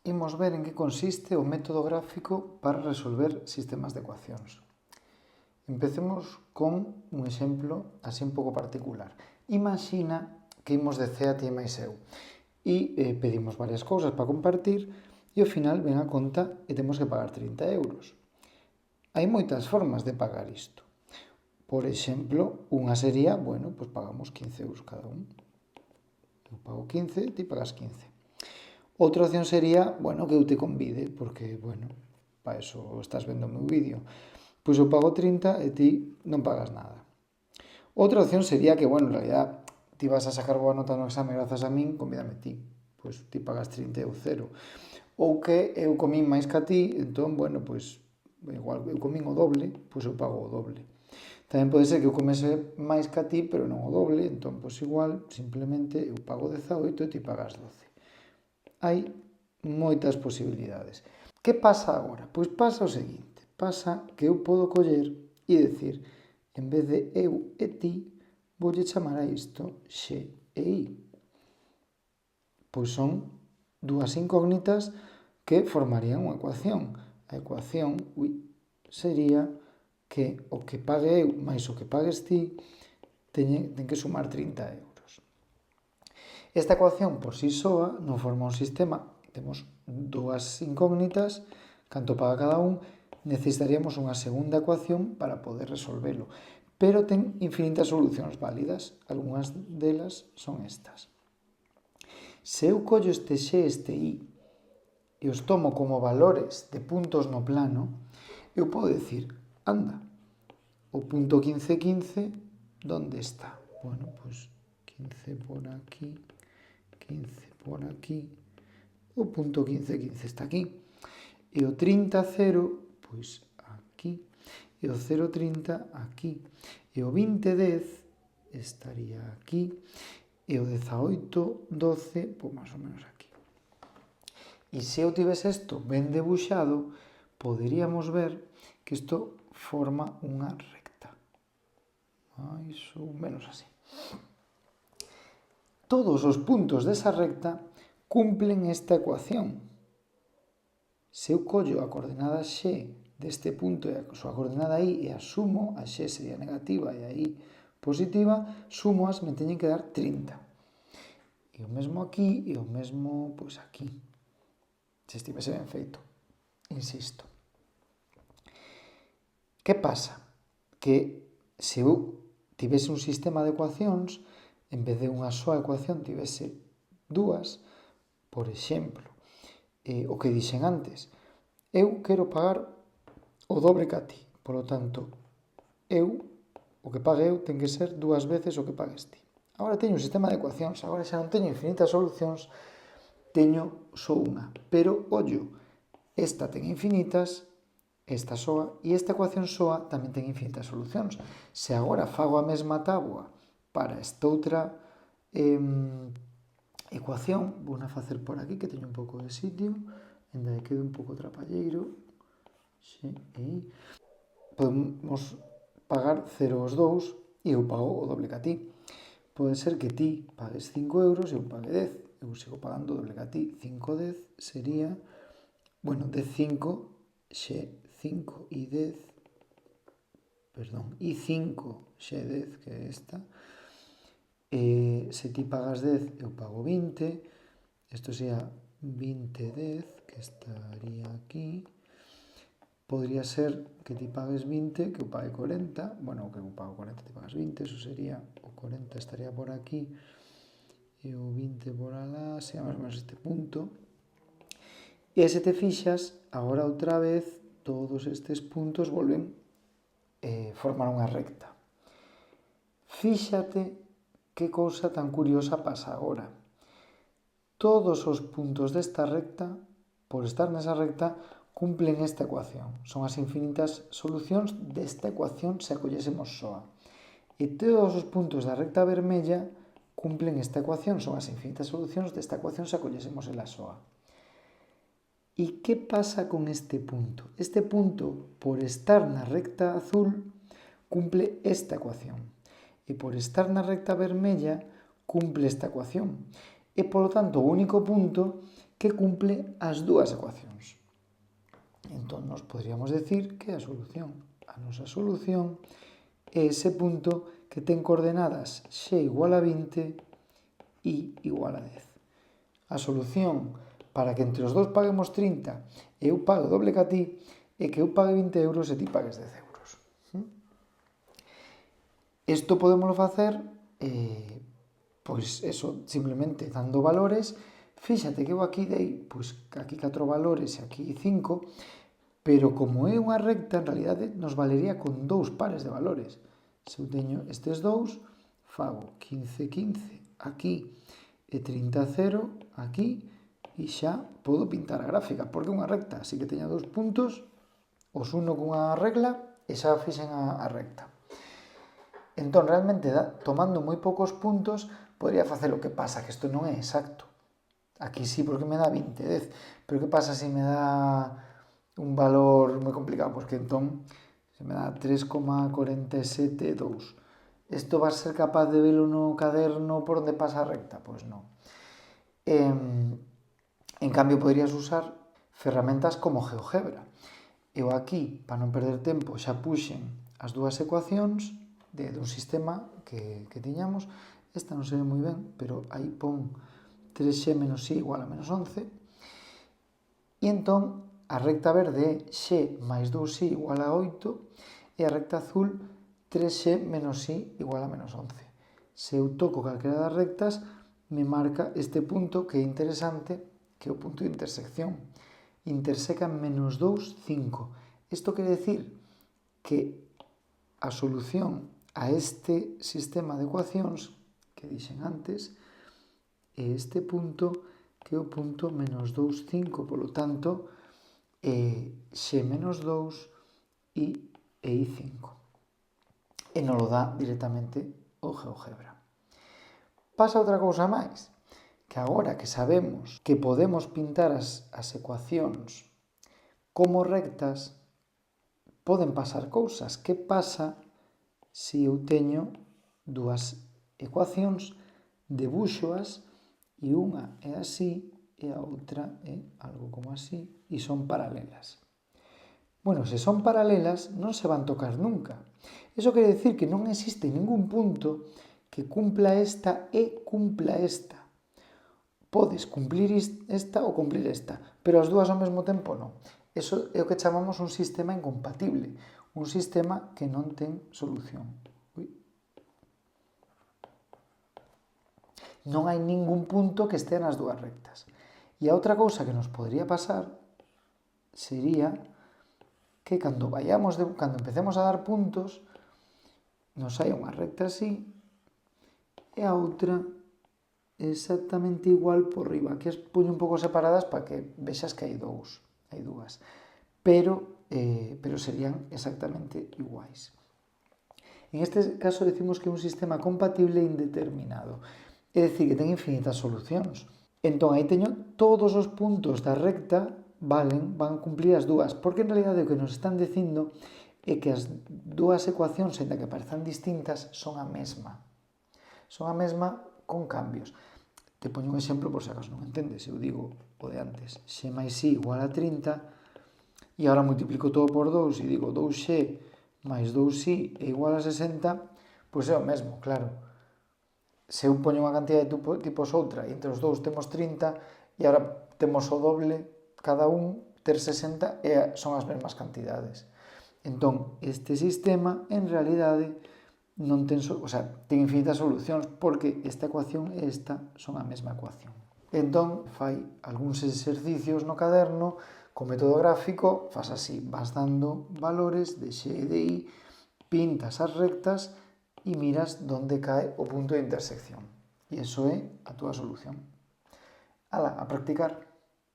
imos ver en que consiste o método gráfico para resolver sistemas de ecuacións. Empecemos con un exemplo así un pouco particular. Imagina que imos de C a ti máis eu e pedimos varias cousas para compartir e ao final ven a conta e temos que pagar 30 euros. Hai moitas formas de pagar isto. Por exemplo, unha sería, bueno, pois pagamos 15 euros cada un. Eu pago 15, ti pagas 15. Outra opción sería, bueno, que eu te convide, porque, bueno, para eso estás vendo o meu vídeo. Pois eu pago 30 e ti non pagas nada. Outra opción sería que, bueno, en realidad, ti vas a sacar boa nota no exame grazas a min, convídame ti. Pois ti pagas 30 e eu 0. Ou que eu comín máis que a ti, entón, bueno, pois, igual eu comín o doble, pois eu pago o doble. Tamén pode ser que eu comese máis que a ti, pero non o doble, entón, pois igual, simplemente eu pago 18 e ti pagas 12. Hai moitas posibilidades. Que pasa agora? Pois pasa o seguinte, pasa que eu podo coller e decir, en vez de eu e ti, voulle chamar a isto X e Y. Pois son dúas incógnitas que formarían unha ecuación. A ecuación sería que o que pague eu máis o que pagues ti ten que sumar 30 euros. Esta ecuación por si soa non forma un sistema, temos dúas incógnitas, canto paga cada un, necesitaríamos unha segunda ecuación para poder resolvelo, pero ten infinitas solucións válidas, algunhas delas son estas. Se eu collo este X e este Y e os tomo como valores de puntos no plano, eu podo decir, anda, o punto 15, 15, ¿dónde está? Bueno, pues 15 por aquí, 15 por aquí, o punto 15, 15 está aquí. E o 30, 0, pois aquí. E o 0, 30, aquí. E o 20, 10 estaría aquí. E o 18, 12, pois máis ou menos aquí. E se eu tivese isto ben debuxado, poderíamos ver que isto forma unha recta. Mais ou menos así. Todos os puntos desa recta cumplen esta ecuación. Se eu collo a coordenada X deste punto e a súa coordenada Y e a sumo, a X sería negativa e a Y positiva, sumoas me teñen que dar 30. E o mesmo aquí e o mesmo pois aquí. Se estivese ben feito. Insisto. Que pasa? Que se eu tivese un sistema de ecuacións, en vez de unha soa ecuación tivese dúas, por exemplo, o que dixen antes, eu quero pagar o dobre que a ti, polo tanto, o que pague eu ten que ser dúas veces o que pagues ti. Agora teño un sistema de ecuacións, agora xa non teño infinitas solucións, teño só unha, pero, ollo, esta ten infinitas, esta soa, e esta ecuación soa tamén ten infinitas solucións. Se agora fago a mesma táboa para esta outra ecuación, vou a facer por aquí, que teño un pouco de sitio, ainda que quede un pouco trapalleiro, podemos pagar 0 os dous e eu pago o doble que a ti. Pode ser que ti pagues 5 euros e eu pague 10. Eu sigo pagando o doble que a ti. 5, 10 sería, bueno, 10, 5, X, 5 e 10, perdón, e 5, X, 10, que é esta. Se ti pagas 10, eu pago 20. Isto sería 20, 10, que estaría aquí. Podría ser que ti pagues 20, que eu pague 40. Bueno, que eu pago 40, ti pagas 20. Eso sería, o 40 estaría por aquí. E o 20 por alá, sería máis ou menos este punto. E se te fixas, agora outra vez, todos estes puntos volven formar unha recta. Fíxate que cousa tan curiosa pasa agora. Todos os puntos desta recta, por estar nesa recta, cumplen esta ecuación. Son as infinitas solucións desta ecuación se a collésemos soa. E todos os puntos da recta vermella cumplen esta ecuación. Son as infinitas solucións desta ecuación se a collésemos ela soa. E que pasa con este punto? Este punto, por estar na recta azul, cumple esta ecuación. E por estar na recta vermella, cumple esta ecuación. E, polo tanto, o único punto que cumple as dúas ecuacións. Entón, nos podríamos decir que a nosa solución é ese punto que ten coordenadas x igual a 20 y igual a 10. A solución para que entre os dous paguemos 30 e eu pague o doble que a ti é que eu pague 20 euros e ti pagues 10 euros. Isto podemos facer, pois eso, simplemente dando valores. Fíxate que eu aquí dei, pois aquí 4 valores e aquí 5, pero como é unha recta, en realidade nos valería con 2 pares de valores. Se eu teño estes dous, fago 15, 15 aquí e 30, 0 aquí, e xa podo pintar a gráfica, porque é unha recta, así que teña 2 puntos, os uno cunha regla e xa fixen a recta. Entón, realmente, tomando moi poucos puntos, podría facer o que pasa, que isto non é exacto. Aquí sí, porque me dá 20, 10. Pero que pasa se me dá un valor moi complicado? Porque entón, se me dá 3,472. Isto vas ser capaz de velo no caderno por onde pasa a recta? Pois non. En cambio, poderías usar ferramentas como GeoGebra. Eu aquí, para non perder tempo, xa puxen as dúas ecuacións dun sistema que tiñamos. Esta non se ve moi ben, pero aí pon 3x menos y igual a menos 11. E entón, a recta verde é x máis 2y igual a 8 e a recta azul 3x menos y igual a menos 11. Se eu toco calquera das rectas, me marca este punto que é interesante, que é o punto de intersección. Intersecan menos 2, 5. Isto quere decir que a solución a este sistema de ecuacións que dixen antes é este punto, que é o punto menos 2, 5. Polo tanto, x menos 2 y 5. E non lo dá directamente o GeoGebra. Pasa outra cousa máis, que agora que sabemos que podemos pintar as ecuacións como rectas, poden pasar cousas. Que pasa se eu teño dúas ecuacións, debúxoas e unha é así e a outra é algo como así e son paralelas? Bueno, se son paralelas non se van tocar nunca. Iso quere decir que non existe ningún punto que cumpla esta e cumpla esta. Podes cumplir esta ou cumplir esta, pero as dúas ao mesmo tempo non. Iso é o que chamamos un sistema incompatible, un sistema que non ten solución. Non hai ningún punto que estea nas dúas rectas. E a outra cousa que nos podría pasar sería que cando empecemos a dar puntos, nos hai unha recta así e a outra exactamente igual por riba. Aquí as puño un pouco separadas para que vexas que hai dúas. Pero serían exactamente iguais. En este caso decimos que é un sistema compatible e indeterminado. É dicir, que ten infinitas solucións. Entón, aí teño todos os puntos da recta van cumplir as dúas, porque en realidade o que nos están dicindo é que as dúas ecuacións, ainda que parezan distintas, son a mesma. Son a mesma con cambios. Te poño un exemplo por se acaso non entendes. Eu digo o de antes, x máis y igual a 30, e agora multiplico todo por 2 e digo 2x máis 2y é igual a 60, pois é o mesmo, claro. Se eu poño unha cantidad de tipos outra e entre os dous temos 30 e agora temos o doble cada un, ter 60 son as mesmas cantidades. Entón, este sistema en realidade non ten, ten infinitas solucións porque esta ecuación e esta son a mesma ecuación. Entón, fai algúns exercicios no caderno co método gráfico, fas así, vas dando valores de x e de y, pintas as rectas e miras onde cae o punto de intersección. E iso é a túa solución. Ala, a practicar.